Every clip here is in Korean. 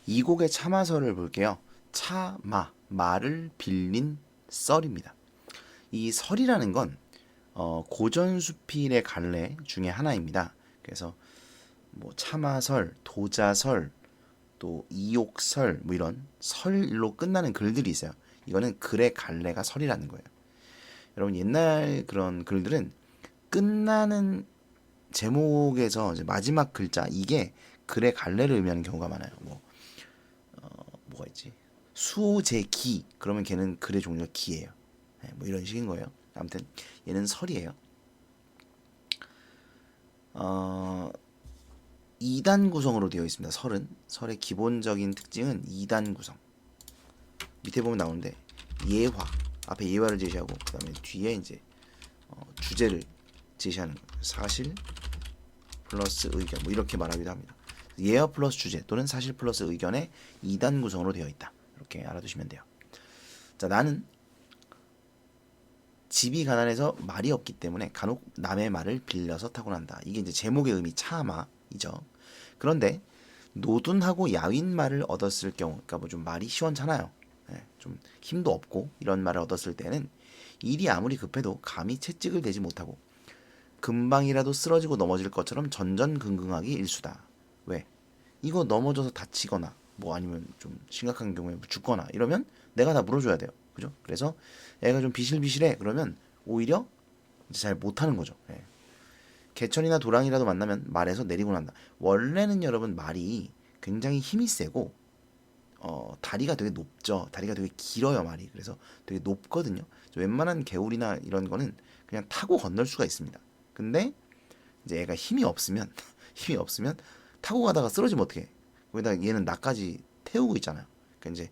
이 곡의 참마설을 볼게요. 차마, 말을 빌린 썰입니다. 이 설이라는 건 고전수필의 갈래 중에 하나입니다. 그래서 뭐 참마설, 도자설, 또 이옥설 뭐 이런 설로 끝나는 글들이 있어요. 이거는 글의 갈래가 설이라는 거예요. 여러분 옛날 그런 글들은 끝나는 제목에서 이제 마지막 글자 이게 글의 갈래를 의미하는 경우가 많아요. 뭐가 있지? 수제기 그러면 걔는 글의 종류가 기예요. 네, 뭐 이런 식인 거예요. 아무튼 얘는 설이에요. 어, 2단 구성으로 되어 있습니다. 설의 기본적인 특징은 2단 구성. 밑에 보면 나오는데 예화 앞에 예화를 제시하고 그 다음에 뒤에 이제 주제를 제시하는 거예요. 사실 플러스 의견 뭐 이렇게 말하기도 합니다. 예화 플러스 주제 또는 사실 플러스 의견의 2단 구성으로 되어 있다. 이렇게 알아두시면 돼요. 자, 나는 집이 가난해서 말이 없기 때문에 간혹 남의 말을 빌려서 타고난다. 이게 이제 제목의 의미 차마이죠. 그런데 노둔하고 야윈 말을 얻었을 경우, 그러니까 뭐 좀 말이 시원찮아요. 좀 힘도 없고 이런 말을 얻었을 때는 일이 아무리 급해도 감히 채찍을 대지 못하고 금방이라도 쓰러지고 넘어질 것처럼 전전긍긍하기 일수다. 왜? 이거 넘어져서 다치거나 뭐 아니면 좀 심각한 경우에 죽거나 이러면 내가 다 물어줘야 돼요. 그죠? 그래서 애가 좀 비실비실해 그러면 오히려 이제 잘 못하는 거죠. 개천이나 도랑이라도 만나면 말에서 내리고 난다. 원래는 여러분 말이 굉장히 힘이 세고 다리가 되게 높죠. 다리가 되게 길어요 말이. 그래서 되게 높거든요. 웬만한 개울이나 이런 거는 그냥 타고 건널 수가 있습니다. 근데 이제 애가 힘이 없으면 힘이 없으면 타고 가다가 쓰러지면 어떡해. 거기다 얘는 나까지 태우고 있잖아요. 그러니까 이제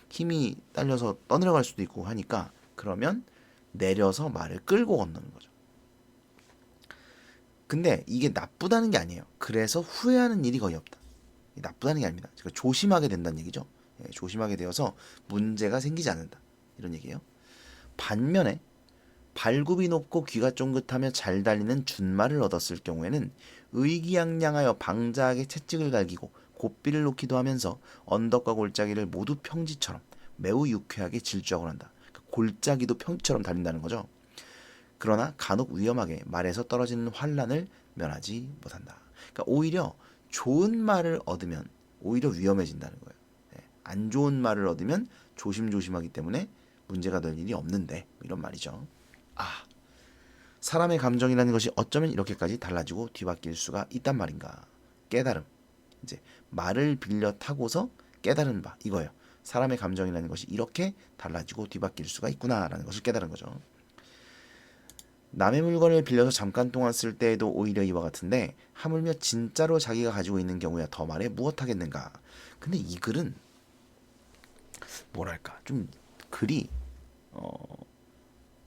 힘이 딸려서 떠내려갈 수도 있고 하니까 그러면 내려서 말을 끌고 건너는 거죠. 근데 이게 나쁘다는 게 아니에요. 그래서 후회하는 일이 거의 없다. 나쁘다는 게 아닙니다. 제가 조심하게 된다는 얘기죠. 조심하게 되어서 문제가 생기지 않는다. 이런 얘기예요. 반면에 발굽이 높고 귀가 쫑긋하며 잘 달리는 준말을 얻었을 경우에는 의기양양하여 방자하게 채찍을 갈기고 고삐를 놓기도 하면서 언덕과 골짜기를 모두 평지처럼 매우 유쾌하게 질주하곤 한다. 골짜기도 평지처럼 달린다는 거죠. 그러나 간혹 위험하게 말에서 떨어지는 환란을 면하지 못한다. 그러니까 오히려 좋은 말을 얻으면 오히려 위험해진다는 거예요. 안 좋은 말을 얻으면 조심조심하기 때문에 문제가 될 일이 없는데 이런 말이죠. 아, 사람의 감정이라는 것이 어쩌면 이렇게까지 달라지고 뒤바뀔 수가 있단 말인가. 깨달음. 이제 말을 빌려 타고서 깨달은 바 이거예요. 사람의 감정이라는 것이 이렇게 달라지고 뒤바뀔 수가 있구나라는 것을 깨달은 거죠. 남의 물건을 빌려서 잠깐 동안 쓸 때에도 오히려 이와 같은데 하물며 진짜로 자기가 가지고 있는 경우야 더 말해 무엇하겠는가. 근데 이 글은 뭐랄까 좀 글이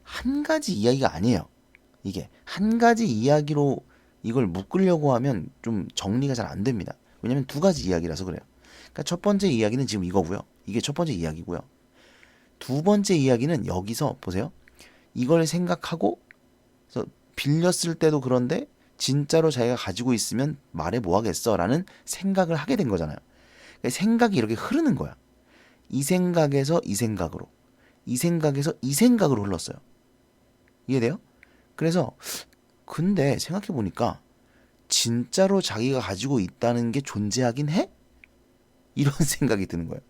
한 가지 이야기가 아니에요. 이게 한 가지 이야기로 이걸 묶으려고 하면 좀 정리가 잘 안 됩니다. 왜냐면 두 가지 이야기라서 그래요. 그러니까 첫 번째 이야기는 지금 이거고요. 이게 첫 번째 이야기고요. 두 번째 이야기는 여기서 보세요. 이걸 생각하고 그래서 빌렸을 때도 그런데 진짜로 자기가 가지고 있으면 말해 뭐 하겠어 라는 생각을 하게 된 거잖아요. 그러니까 생각이 이렇게 흐르는 거야. 이 생각에서 이 생각으로 이 생각에서 이 생각으로 흘렀어요. 이해돼요? 그래서 근데 생각해보니까 진짜로 자기가 가지고 있다는 게 존재하긴 해? 이런 생각이 드는 거예요.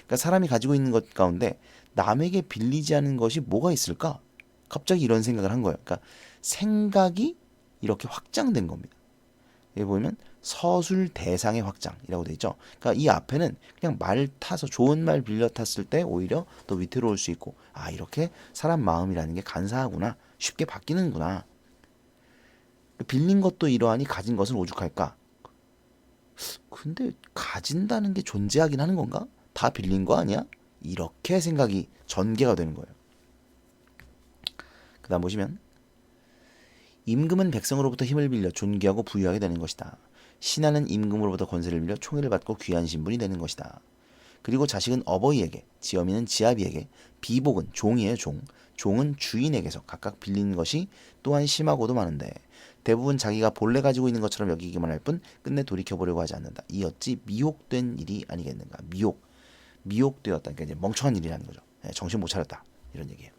그러니까 사람이 가지고 있는 것 가운데 남에게 빌리지 않은 것이 뭐가 있을까? 갑자기 이런 생각을 한 거예요. 그러니까 생각이 이렇게 확장된 겁니다. 여기 보면 서술 대상의 확장이라고 되어 있죠. 그러니까 이 앞에는 그냥 말 타서 좋은 말 빌려 탔을 때 오히려 더 위태로울 수 있고 아 이렇게 사람 마음이라는 게 간사하구나 쉽게 바뀌는구나. 빌린 것도 이러하니 가진 것은 오죽할까. 근데 가진다는 게 존재하긴 하는 건가? 다 빌린 거 아니야? 이렇게 생각이 전개가 되는 거예요. 그 다음 보시면 임금은 백성으로부터 힘을 빌려 존귀하고 부유하게 되는 것이다. 신하는 임금으로부터 권세를 빌려 총애를 받고 귀한 신분이 되는 것이다. 그리고 자식은 어버이에게, 지어미는 지아비에게, 비복은 종이에요 종. 종은 주인에게서 각각 빌리는 것이 또한 심하고도 많은데 대부분 자기가 본래 가지고 있는 것처럼 여기기만 할 뿐 끝내 돌이켜보려고 하지 않는다. 이 어찌 미혹된 일이 아니겠는가. 미혹되었다. 그러니까 이제 멍청한 일이라는 거죠. 정신 못 차렸다. 이런 얘기예요.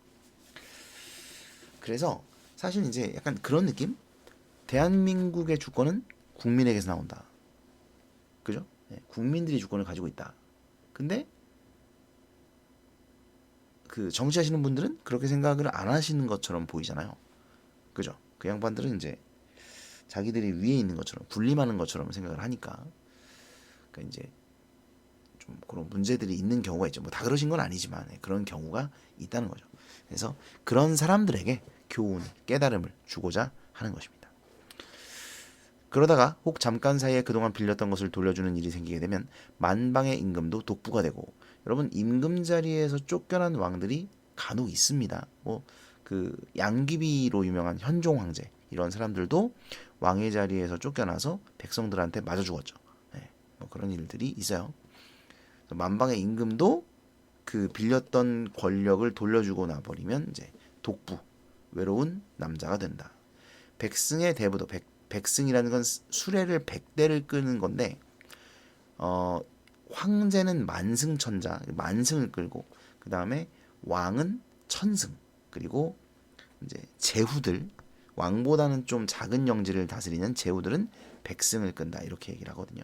그래서 사실 이제 약간 그런 느낌? 대한민국의 주권은 국민에게서 나온다. 그죠? 국민들이 주권을 가지고 있다. 근데 그 정치하시는 분들은 그렇게 생각을 안 하시는 것처럼 보이잖아요. 그죠? 그 양반들은 이제 자기들이 위에 있는 것처럼 군림하는 것처럼 생각을 하니까 그러니까 이제 좀 그런 문제들이 있는 경우가 있죠. 뭐 다 그러신 건 아니지만 그런 경우가 있다는 거죠. 그래서 그런 사람들에게 교훈, 깨달음을 주고자 하는 것입니다. 그러다가 혹 잠깐 사이에 그동안 빌렸던 것을 돌려주는 일이 생기게 되면 만방의 임금도 독부가 되고, 여러분 임금 자리에서 쫓겨난 왕들이 간혹 있습니다. 뭐 그 양귀비로 유명한 현종 황제 이런 사람들도 왕의 자리에서 쫓겨나서 백성들한테 맞아 죽었죠. 뭐 그런 일들이 있어요. 만방의 임금도 그 빌렸던 권력을 돌려주고 나버리면 이제 독부, 외로운 남자가 된다. 백승의 대부도, 백승이라는 건 수레를 100대를 끄는 건데, 황제는 만승천자, 만승을 끌고, 그 다음에 왕은 천승, 그리고 이제 제후들, 왕보다는 좀 작은 영지를 다스리는 제후들은 백승을 끈다, 이렇게 얘기를 하거든요.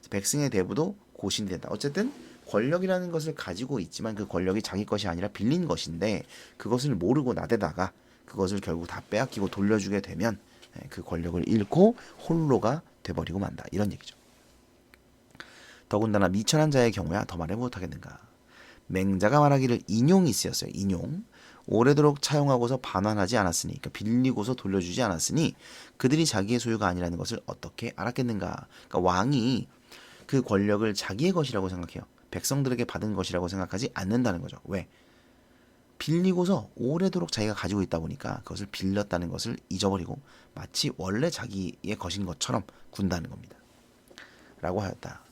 백승의 대부도 고신이 된다. 어쨌든 권력이라는 것을 가지고 있지만 그 권력이 자기 것이 아니라 빌린 것인데, 그것을 모르고 나대다가 그것을 결국 다 빼앗기고 돌려주게 되면 그 권력을 잃고 홀로가 돼버리고 만다, 이런 얘기죠. 더군다나 미천한 자의 경우야 더 말해 못하겠는가. 맹자가 말하기를 인용이 쓰였어요. 인용. 오래도록 차용하고서 반환하지 않았으니, 그러니까 빌리고서 돌려주지 않았으니 그들이 자기의 소유가 아니라는 것을 어떻게 알았겠는가. 그러니까 왕이 그 권력을 자기의 것이라고 생각해요. 백성들에게 받은 것이라고 생각하지 않는다는 거죠. 왜? 빌리고서 오래도록 자기가 가지고 있다 보니까 그것을 빌렸다는 것을 잊어버리고 마치 원래 자기의 것인 것처럼 군다는 겁니다. 라고 하였다.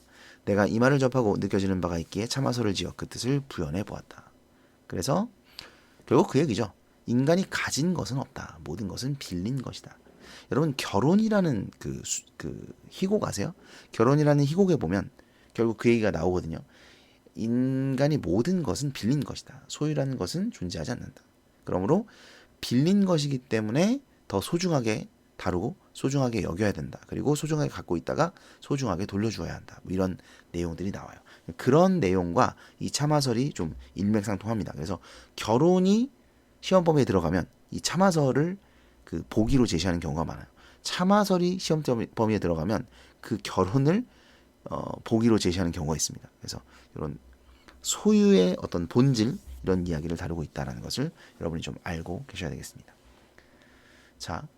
내가 이 말을 접하고 느껴지는 바가 있기에 참아서를 지어 그 뜻을 부연해 보았다. 그래서 결국 그 얘기죠. 인간이 가진 것은 없다. 모든 것은 빌린 것이다. 여러분 결혼이라는 그 희곡 아세요? 결혼이라는 희곡에 보면 결국 그 얘기가 나오거든요. 인간이 모든 것은 빌린 것이다. 소유라는 것은 존재하지 않는다. 그러므로 빌린 것이기 때문에 더 소중하게 다루고 소중하게 여겨야 된다. 그리고 소중하게 갖고 있다가 소중하게 돌려주어야 한다. 뭐 이런 내용들이 나와요. 그런 내용과 이 참화설이 좀 일맥상통합니다. 그래서 결혼이 시험 범위에 들어가면 이 참화설을 그 보기로 제시하는 경우가 많아요. 참화설이 시험 범위에 들어가면 그 결혼을 보기로 제시하는 경우가 있습니다. 그래서 이런 소유의 어떤 본질, 이런 이야기를 다루고 있다는 것을 여러분이 좀 알고 계셔야 되겠습니다. 자,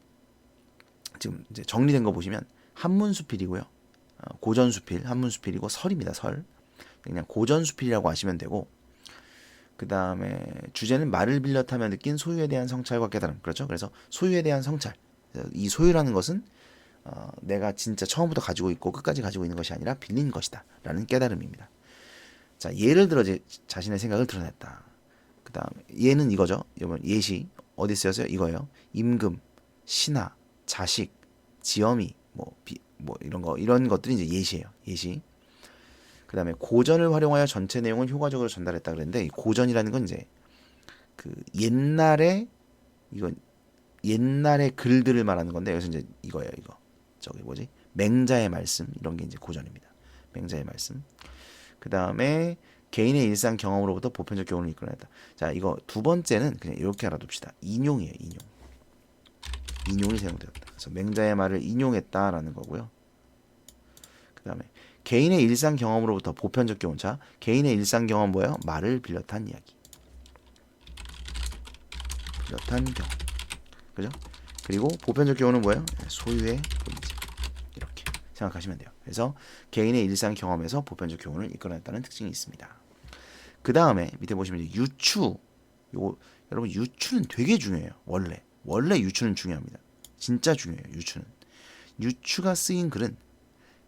지금 이제 정리된 거 보시면 한문수필이고요. 고전수필, 한문수필이고 설입니다. 설. 그냥 고전수필이라고 아시면 되고, 그 다음에 주제는 말을 빌려 타며 느낀 소유에 대한 성찰과 깨달음. 그렇죠? 그래서 소유에 대한 성찰. 이 소유라는 것은 내가 진짜 처음부터 가지고 있고 끝까지 가지고 있는 것이 아니라 빌린 것이다 라는 깨달음입니다. 자, 예를 들어 자신의 생각을 드러냈다. 그 다음 예는 이거죠. 이번 예시 어디 쓰였어요? 이거예요. 임금, 신하, 자식, 지엄이 뭐 이런 것들이 이제 예시예요. 예시. 그 다음에 고전을 활용하여 전체 내용을 효과적으로 전달했다 그랬는데, 이 고전이라는 건 이제 그 옛날에 옛날의 글들을 말하는 건데, 여기서 이제 이거예요. 이거 저기 뭐지? 맹자의 말씀, 이런 게 이제 고전입니다. 맹자의 말씀. 그 다음에 개인의 일상 경험으로부터 보편적 교훈을 이끌어냈다. 자, 이거 두 번째는 그냥 이렇게 알아둡시다. 인용이에요. 인용. 인용이 사용되었다. 그래서 맹자의 말을 인용했다라는 거고요. 그 다음에 개인의 일상 경험으로부터 보편적 교훈. 자, 개인의 일상 경험 뭐예요? 말을 빌려탄 이야기. 빌려탄 경험. 그죠? 그리고 보편적 교훈은 뭐예요? 소유의 본질. 이렇게 생각하시면 돼요. 그래서 개인의 일상 경험에서 보편적 교훈을 이끌어냈다는 특징이 있습니다. 그 다음에 밑에 보시면 이제 유추. 요거 여러분 유추는 되게 중요해요. 원래 유추는 중요합니다. 진짜 중요해요. 유추는. 유추가 쓰인 글은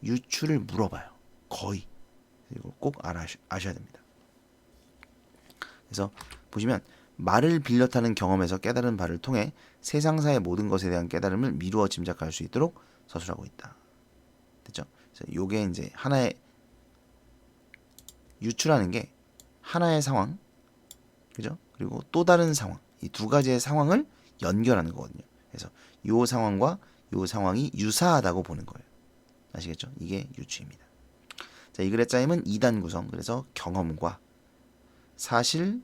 유추를 물어봐요. 거의. 그리고 꼭 아셔야 됩니다. 그래서 보시면 말을 빌려 타는 경험에서 깨달은 바를 통해 세상사의 모든 것에 대한 깨달음을 미루어 짐작할 수 있도록 서술하고 있다. 됐죠? 그래서 요게 이제 하나의 유추라는 게 하나의 상황, 그죠? 그리고 또 다른 상황, 이 두 가지의 상황을 연결하는 거거든요. 그래서 요 상황과 요 상황이 유사하다고 보는 거예요. 아시겠죠? 이게 유추입니다. 자, 이 글의 짜임은 2단 구성. 그래서 경험과 사실,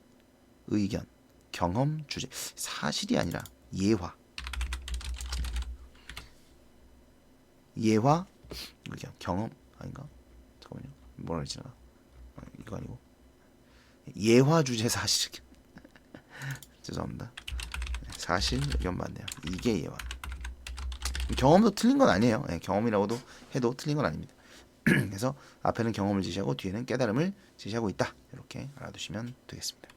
의견, 경험, 주제. 사실이 아니라 예화. 예화, 의견, 경험 아닌가? 잠깐만요. 뭐라 그랬지 나? 이거 아니고 예화, 주제, 사실. 죄송합니다. 사실, 의견 맞네요. 이게 예화. 경험도 틀린 건 아니에요. 네, 경험이라고도 해도 틀린 건 아닙니다. 그래서 앞에는 경험을 제시하고 뒤에는 깨달음을 제시하고 있다. 이렇게 알아두시면 되겠습니다.